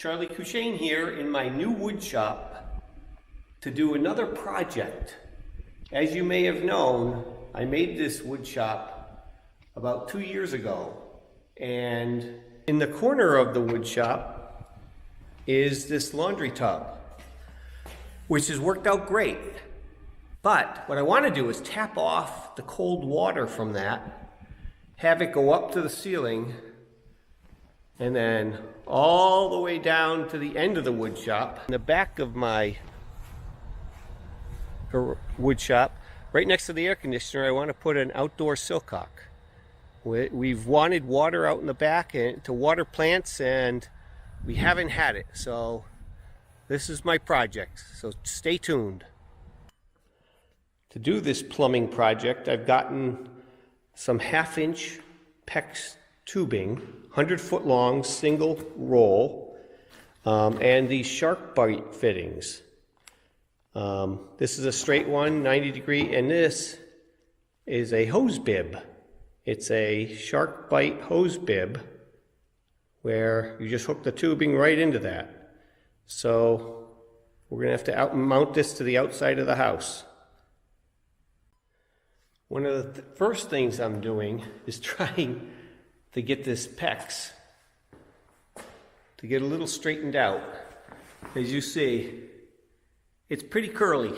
Charlie Cushane here in my new wood shop to do another project. As you may have known, I made this wood shop about 2 years ago, and in the corner of the wood shop is this laundry tub, which has worked out great. But what I want to do is tap off the cold water from that, have it go up to the ceiling, and then all the way down to the end of the wood shop. In the back of my wood shop, right next to the air conditioner, I want to put an outdoor Sillcock. We've wanted water out in the back to water plants, and we haven't had it. So this is my project, so stay tuned. To do this plumbing project, I've gotten some 1/2-inch PEX tubing, 100-foot long single roll, and these SharkBite fittings. This is a straight one, 90 degree, and this is a hose bib. It's a SharkBite hose bib where you just hook the tubing right into that. So we're gonna have to mount this to the outside of the house. One of the first things I'm doing is trying to get this PEX to get a little straightened out. As you see, it's pretty curly.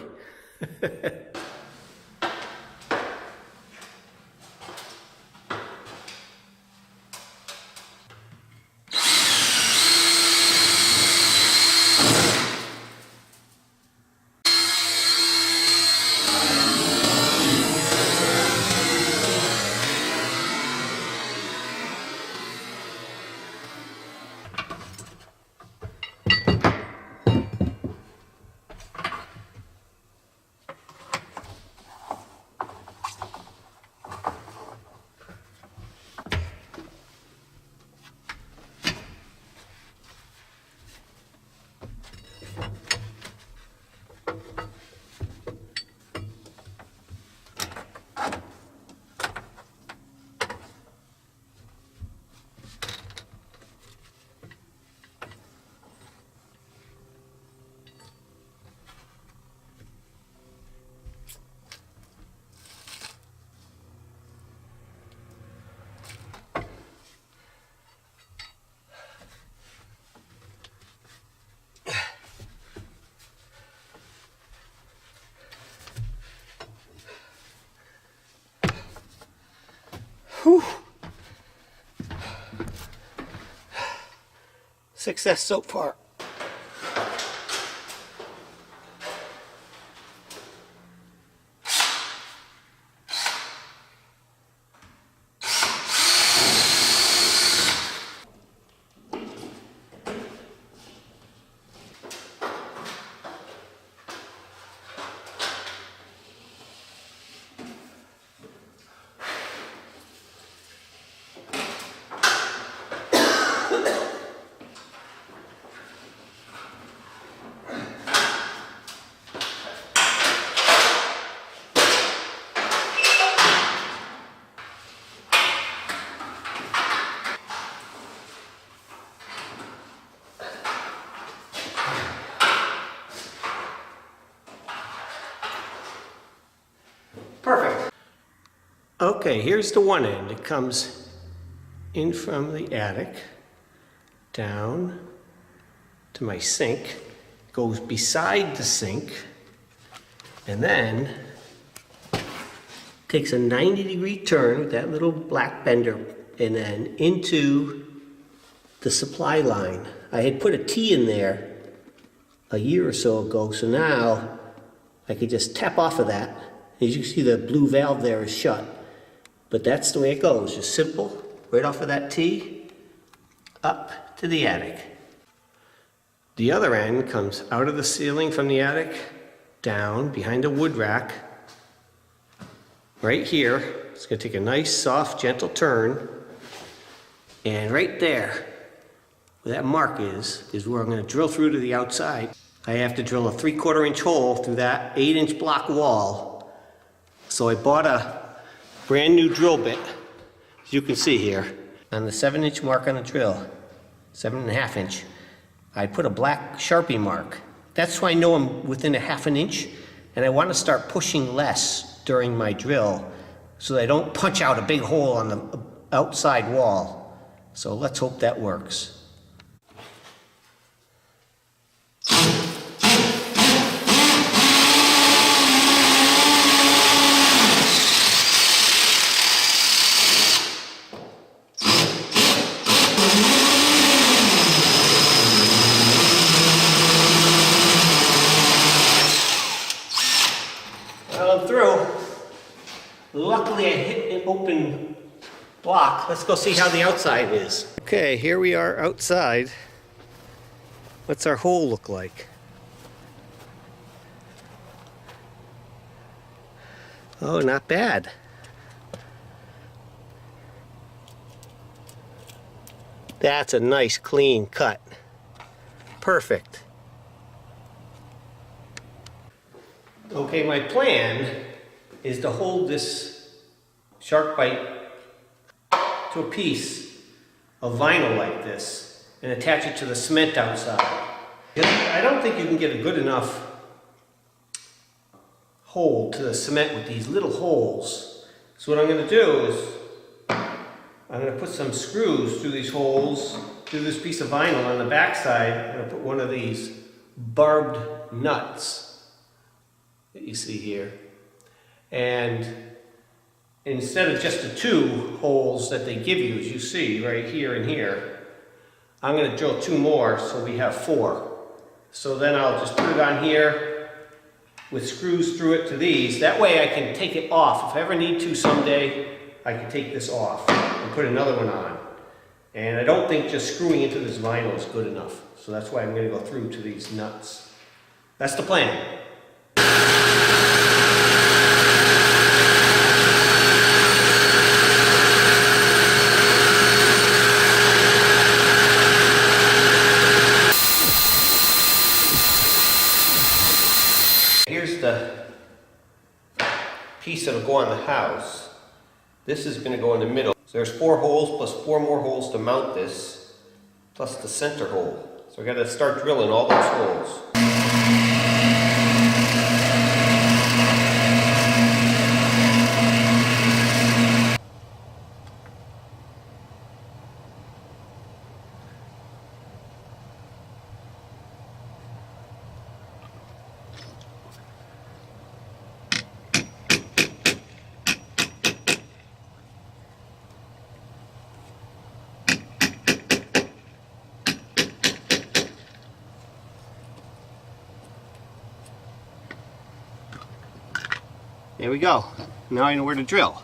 Whew. Success so far. Perfect. Okay, here's the one end. It comes in from the attic, down to my sink, goes beside the sink, and then takes a 90-degree turn with that little black bender, and then into the supply line. I had put a T in there a year or so ago, so now I could just tap off of that. As you see, the blue valve there is shut, but that's the way it goes. Just simple, right off of that T, up to the attic. The other end comes out of the ceiling from the attic, down behind a wood rack, right here. It's going to take a nice, soft, gentle turn, and right there, where that mark is where I'm going to drill through to the outside. I have to drill a 3/4 inch hole through that 8-inch block wall. So I bought a brand new drill bit, as you can see here, on the 7-inch mark on the drill, 7.5 inch. I put a black Sharpie mark. That's so I know I'm within a ½ an inch, and I want to start pushing less during my drill so that I don't punch out a big hole on the outside wall. So let's hope that works. Well, I'm through. Luckily I hit an open block. Let's go see how the outside is. Okay, here we are outside. What's our hole look like? Oh, not bad. That's a nice clean cut. Perfect. Okay, my plan is to hold this SharkBite to a piece of vinyl like this and attach it to the cement outside. I don't think you can get a good enough hold to the cement with these little holes. So what I'm going to do is I'm going to put some screws through these holes, through this piece of vinyl on the back side. I'm going to put one of these barbed nuts that you see here. And instead of just the 2 holes that they give you, as you see right here and here, I'm going to drill 2 more so we have 4. So then I'll just put it on here with screws through it to these. That way I can take it off. If I ever need to someday, I can take this off and put another one on. And I don't think just screwing into this vinyl is good enough. So that's why I'm going to go through to these nuts. That's the plan. Here's the piece that'll go on the house. This is going to go in the middle. So there's 4 holes plus 4 more holes to mount this, plus the center hole. So I got to start drilling all those holes. There we go. Now I know where to drill.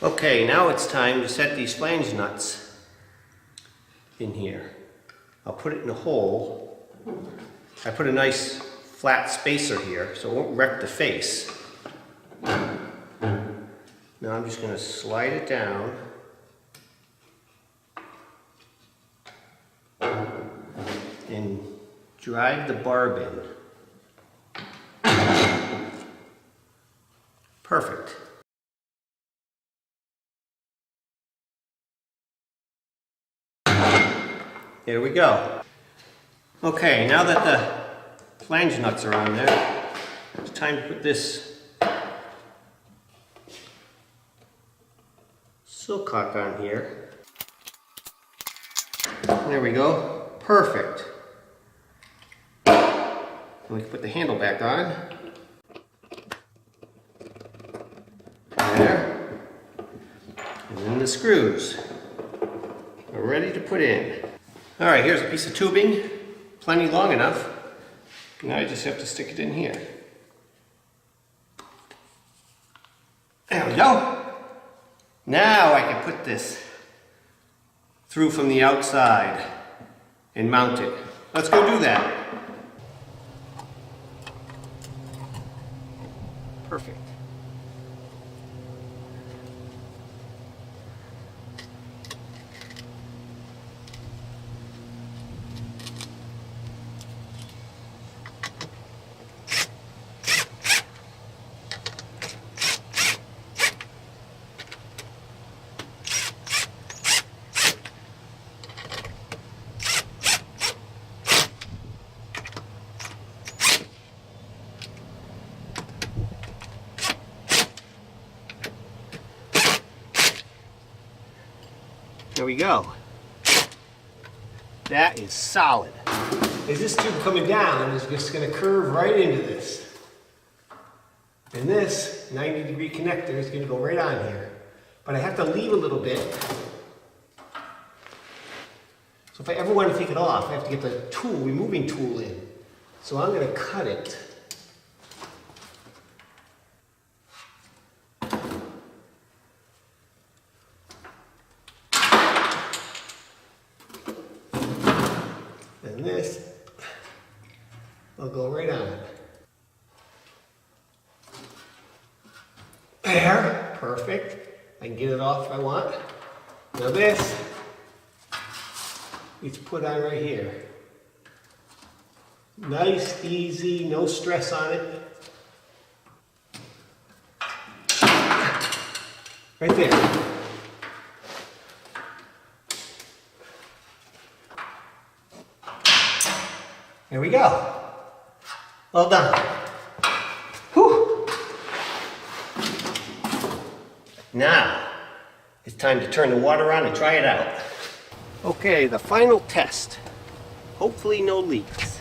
Okay, now it's time to set these flange nuts in here. I'll put it in a hole. I put a nice flat spacer here so it won't wreck the face. Now I'm just going to slide it down. And drive the barb in. Perfect. Here we go. Okay, now that the flange nuts are on there, it's time to put this Sillcock on here. There we go. Perfect. And we can put the handle back on. There. And then the screws are ready to put in. Alright, here's a piece of tubing, plenty long enough. Now I just have to stick it in here. There we go. Now I can put this through from the outside and mount it. Let's go do that. Perfect. There we go. That is solid. As this tube coming down is just going to curve right into this. And this 90-degree connector is going to go right on here. But I have to leave a little bit. So if I ever want to take it off, I have to get the tool, removing tool in. So I'm going to cut it. And this will go right on it. There, perfect. I can get it off if I want. Now this, it's put on right here. Nice, easy, no stress on it. Right there. There we go. All done. Whew. Now, it's time to turn the water on and try it out. Okay, the final test. Hopefully no leaks.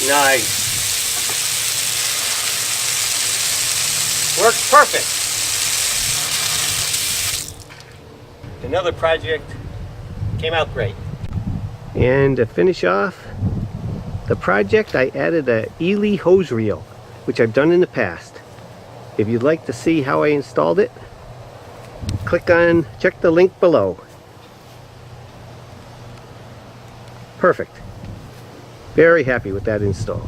Nice. Works perfect. Another project came out great. And to finish off the project, I added a Eley hose reel, which I've done in the past. If you'd like to see how I installed it, check the link below. Perfect. Very happy with that install.